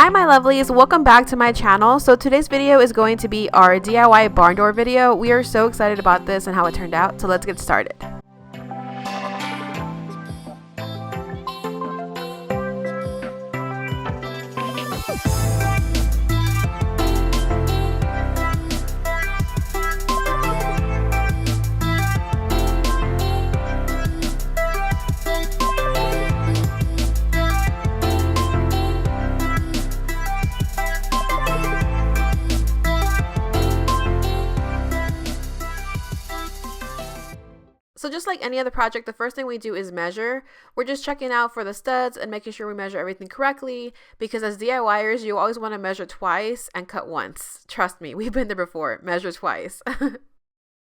Hi my lovelies, welcome back to my channel. So today's video is going to be our DIY barn door video. We are so excited about this and how it turned out, so let's get started. So just like any other project, the first thing we do is measure. We're just checking out for the studs and making sure we measure everything correctly, because as DIYers, you always want to measure twice and cut once. Trust me, we've been there before. Measure twice.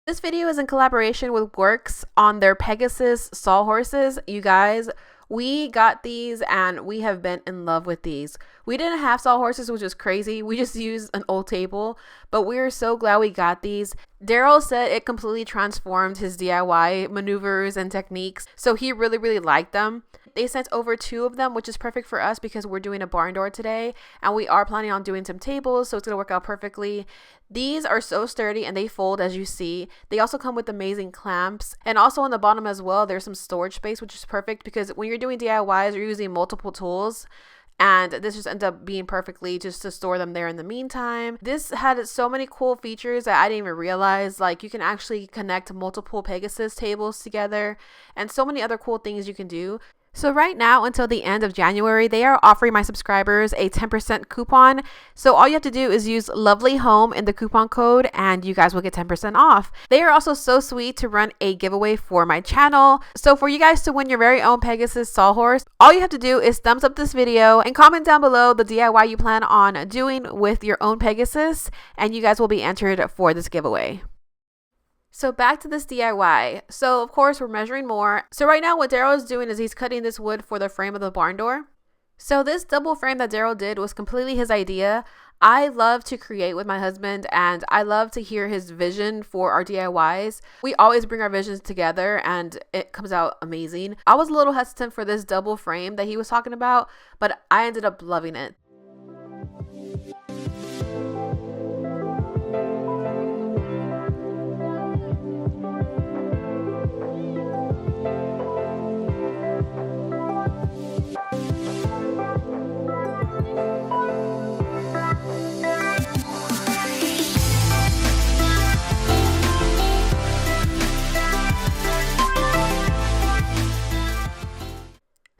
This video is in collaboration with WORX on their Pegasus sawhorses. You guys, we got these and we have been in love with these. We didn't have sawhorses, which is crazy. We just used an old table, but we are so glad we got these. Darryl said it completely transformed his DIY maneuvers and techniques, so he really liked them. They sent over 2 of them, which is perfect for us because we're doing a barn door today and we are planning on doing some tables, so it's going to work out perfectly. These are so sturdy and they fold, as you see. They also come with amazing clamps, and also on the bottom as well there's some storage space, which is perfect because when you're doing DIYs you're using multiple tools, and this just ends up being perfectly just to store them there in the meantime. This had so many cool features that I didn't even realize. Like, you can actually connect multiple Pegasus tables together and so many other cool things you can do. So right now until the end of January, they are offering my subscribers a 10% coupon. So all you have to do is use Lovely Home in the coupon code and you guys will get 10% off. They are also so sweet to run a giveaway for my channel. So for you guys to win your very own Pegasus sawhorse, all you have to do is thumbs up this video and comment down below the DIY you plan on doing with your own Pegasus, and you guys will be entered for this giveaway. So back to this DIY. So of course we're measuring more. So right now what Darryl is doing is he's cutting this wood for the frame of the barn door. So this double frame that Darryl did was completely his idea. I love to create with my husband and I love to hear his vision for our DIYs. We always bring our visions together and it comes out amazing. I was a little hesitant for this double frame that he was talking about, but I ended up loving it.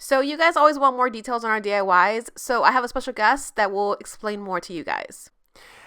So you guys always want more details on our DIYs, so I have a special guest that will explain more to you guys.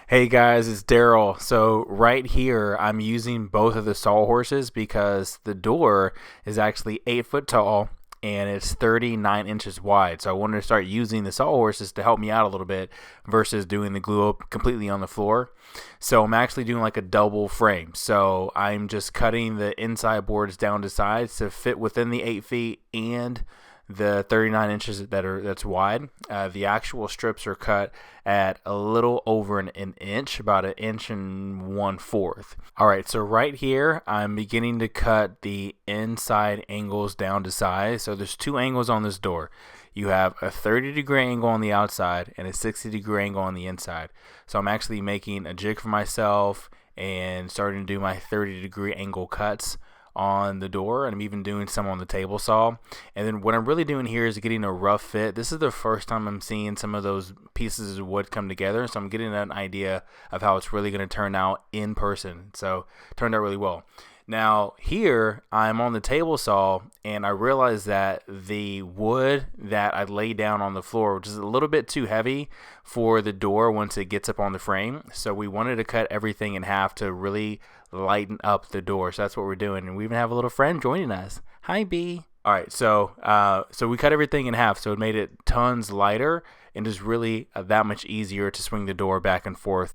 Hey guys, it's Darryl. So right here, I'm using both of the sawhorses because the door is actually 8 foot tall and it's 39 inches wide. So I wanted to start using the sawhorses to help me out a little bit versus doing the glue up completely on the floor. So I'm actually doing like a double frame. So I'm just cutting the inside boards down to sides to fit within the 8 feet and the 39 inches that's wide. The actual strips are cut at a little over an inch, about 1 1/4 inches. All right, so right here I'm beginning to cut the inside angles down to size. So there's 2 angles on this door. You have a 30-degree angle on the outside and a 60-degree angle on the inside. So I'm actually making a jig for myself and starting to do my 30-degree angle cuts on the door, and I'm even doing some on the table saw. And then what I'm really doing here is getting a rough fit. This is the first time I'm seeing some of those pieces of wood come together, so I'm getting an idea of how it's really going to turn out in person. So it turned out really well. Now here I'm on the table saw and I realized that the wood that I laid down on the floor, which is a little bit too heavy for the door once it gets up on the frame, so we wanted to cut everything in half to really lighten up the door. So that's what we're doing, and we even have a little friend joining us. Hi, B. All right, so we cut everything in half, so it made it tons lighter and just really that much easier to swing the door back and forth.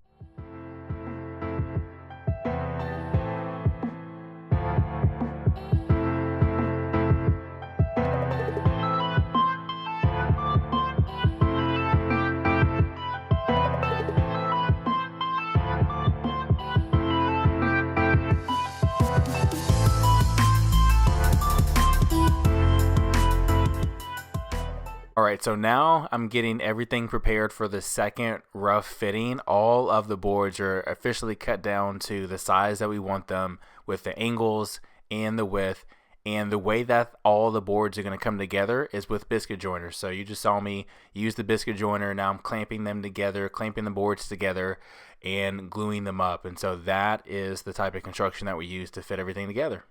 All right, so now I'm getting everything prepared for the second rough fitting. All of the boards are officially cut down to the size that we want them, with the angles and the width. And the way that all the boards are going to come together is with biscuit joiners. So you just saw me use the biscuit joiner. Now I'm clamping them together, clamping the boards together, and gluing them up. And so that is the type of construction that we use to fit everything together.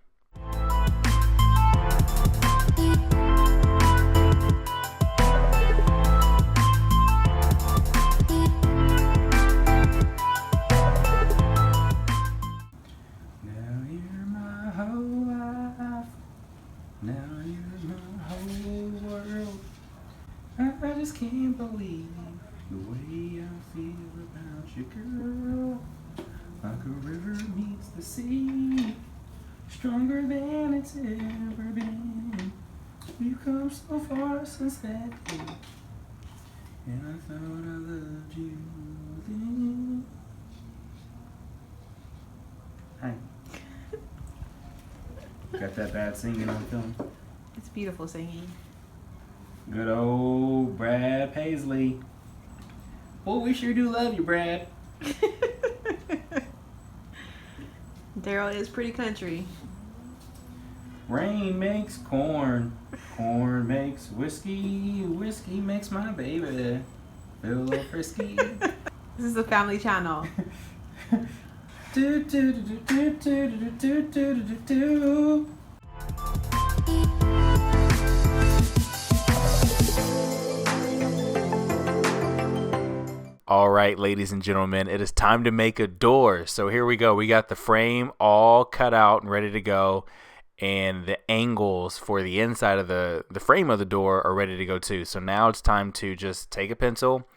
I just can't believe the way I feel about you, girl. Like a river meets the sea, stronger than it's ever been. We've come so far since that day, and I thought I loved you then. Hi. Got that bad singing on film? It's beautiful singing. Good old Brad Paisley. Well, we sure do love you, Brad. Darryl is pretty country. Rain makes corn. Corn makes whiskey. Whiskey makes my baby feel a little frisky. This is a family channel. Do, do, do, do, do, do, do, do, do, do. All right, ladies and gentlemen, it is time to make a door. So here we go. We got the frame all cut out and ready to go. And the angles for the inside of the frame of the door are ready to go too. So now it's time to just take a pencil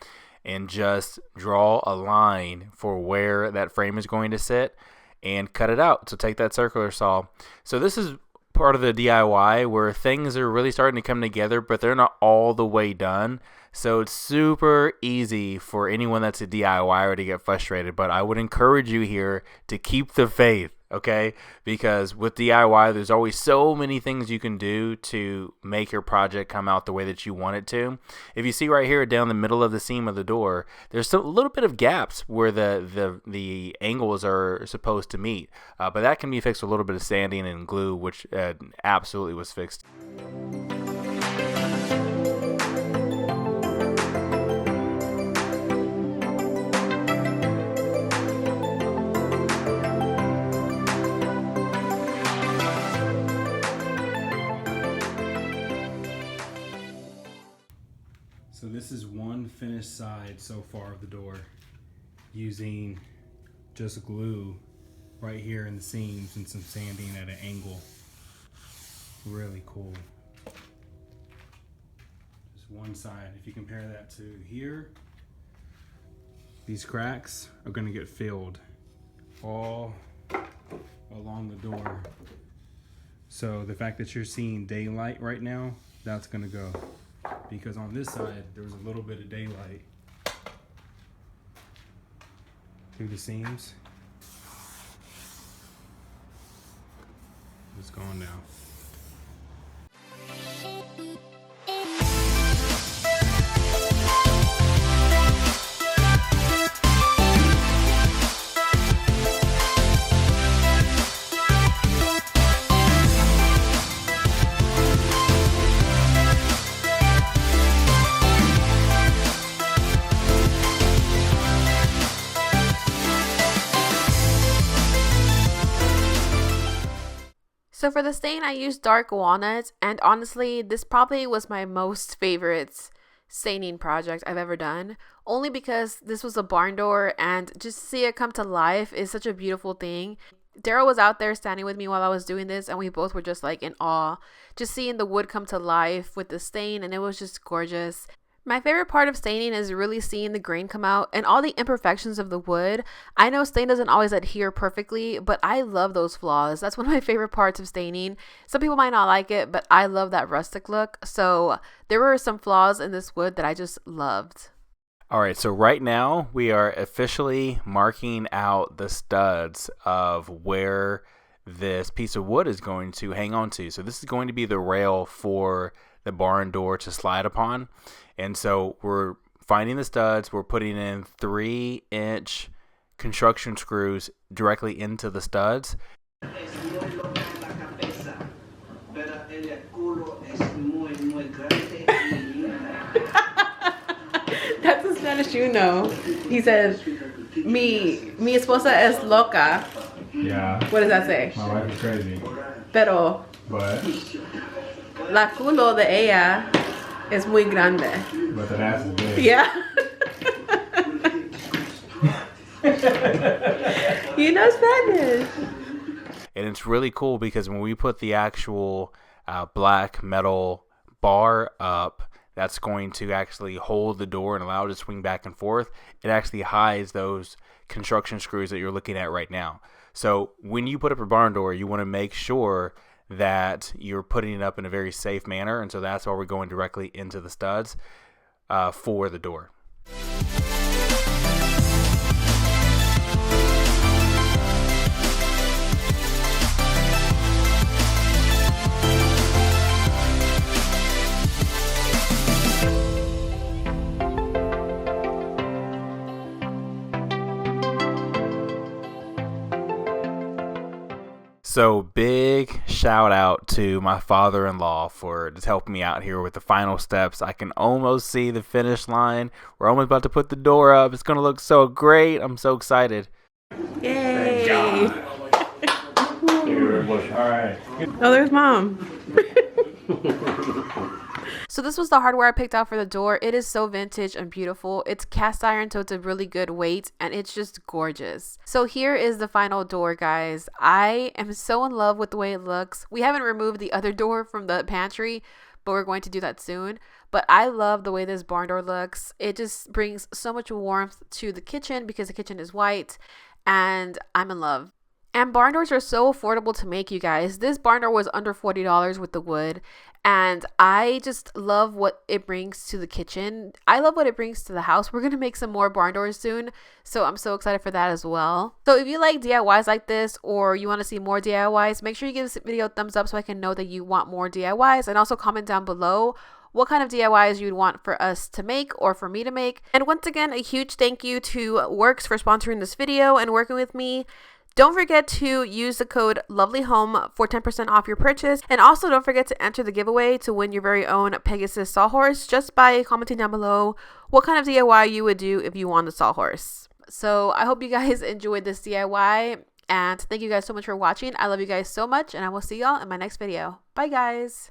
and just draw a line for where that frame is going to sit and cut it out. So take that circular saw. So this is part of the DIY where things are really starting to come together, but they're not all the way done. So it's super easy for anyone that's a DIYer to get frustrated, but I would encourage you here to keep the faith, okay? Because with DIY, there's always so many things you can do to make your project come out the way that you want it to. If you see right here down the middle of the seam of the door, there's a little bit of gaps where the angles are supposed to meet, but that can be fixed with a little bit of sanding and glue, which absolutely was fixed. So this is one finished side so far of the door, using just glue right here in the seams and some sanding at an angle. Really cool. Just one side. If you compare that to here, these cracks are going to get filled all along the door. So the fact that you're seeing daylight right now, that's going to go. Because on this side, there was a little bit of daylight through the seams. It's gone now. So for the stain, I used dark walnut, and honestly, this probably was my most favorite staining project I've ever done, only because this was a barn door, and just to see it come to life is such a beautiful thing. Darryl was out there standing with me while I was doing this, and we both were just like in awe, just seeing the wood come to life with the stain, and it was just gorgeous. My favorite part of staining is really seeing the grain come out and all the imperfections of the wood. I know stain doesn't always adhere perfectly, but I love those flaws. That's one of my favorite parts of staining. Some people might not like it, but I love that rustic look. So there were some flaws in this wood that I just loved. All right, so right now we are officially marking out the studs of where this piece of wood is going to hang on to. So this is going to be the rail for the barn door to slide upon. And so we're finding the studs. We're putting in 3-inch construction screws directly into the studs. That's a Spanish you know. He says, mi esposa es loca. Yeah. What does that say? My wife is crazy. Pero But la culo de ella es muy grande. that ass is big. Yeah. You know Spanish. And it's really cool because when we put the actual black metal bar up, that's going to actually hold the door and allow it to swing back and forth. It actually hides those construction screws that you're looking at right now. So when you put up a barn door, you want to make sure that you're putting it up in a very safe manner. And so that's why we're going directly into the studs for the door. So big shout out to my father-in-law for just helping me out here with the final steps. I can almost see the finish line. We're almost about to put the door up. It's going to look so great. I'm so excited. Yay. All right. Oh, there's Mom. So this was the hardware I picked out for the door. It is so vintage and beautiful. It's cast iron, so it's a really good weight, and it's just gorgeous. So here is the final door, guys. I am so in love with the way it looks. We haven't removed the other door from the pantry, but we're going to do that soon. But I love the way this barn door looks. It just brings so much warmth to the kitchen because the kitchen is white, and I'm in love. And barn doors are so affordable to make, you guys. This barn door was under $40 with the wood. And I just love what it brings to the kitchen. I love what it brings to the house. We're going to make some more barn doors soon. So I'm so excited for that as well. So if you like DIYs like this or you want to see more DIYs, make sure you give this video a thumbs up so I can know that you want more DIYs. And also comment down below what kind of DIYs you'd want for us to make or for me to make. And once again, a huge thank you to WORX for sponsoring this video and working with me. Don't forget to use the code LOVELYHOME for 10% off your purchase. And also don't forget to enter the giveaway to win your very own Pegasus Sawhorse just by commenting down below what kind of DIY you would do if you won the Sawhorse. So I hope you guys enjoyed this DIY. And thank you guys so much for watching. I love you guys so much. And I will see y'all in my next video. Bye, guys.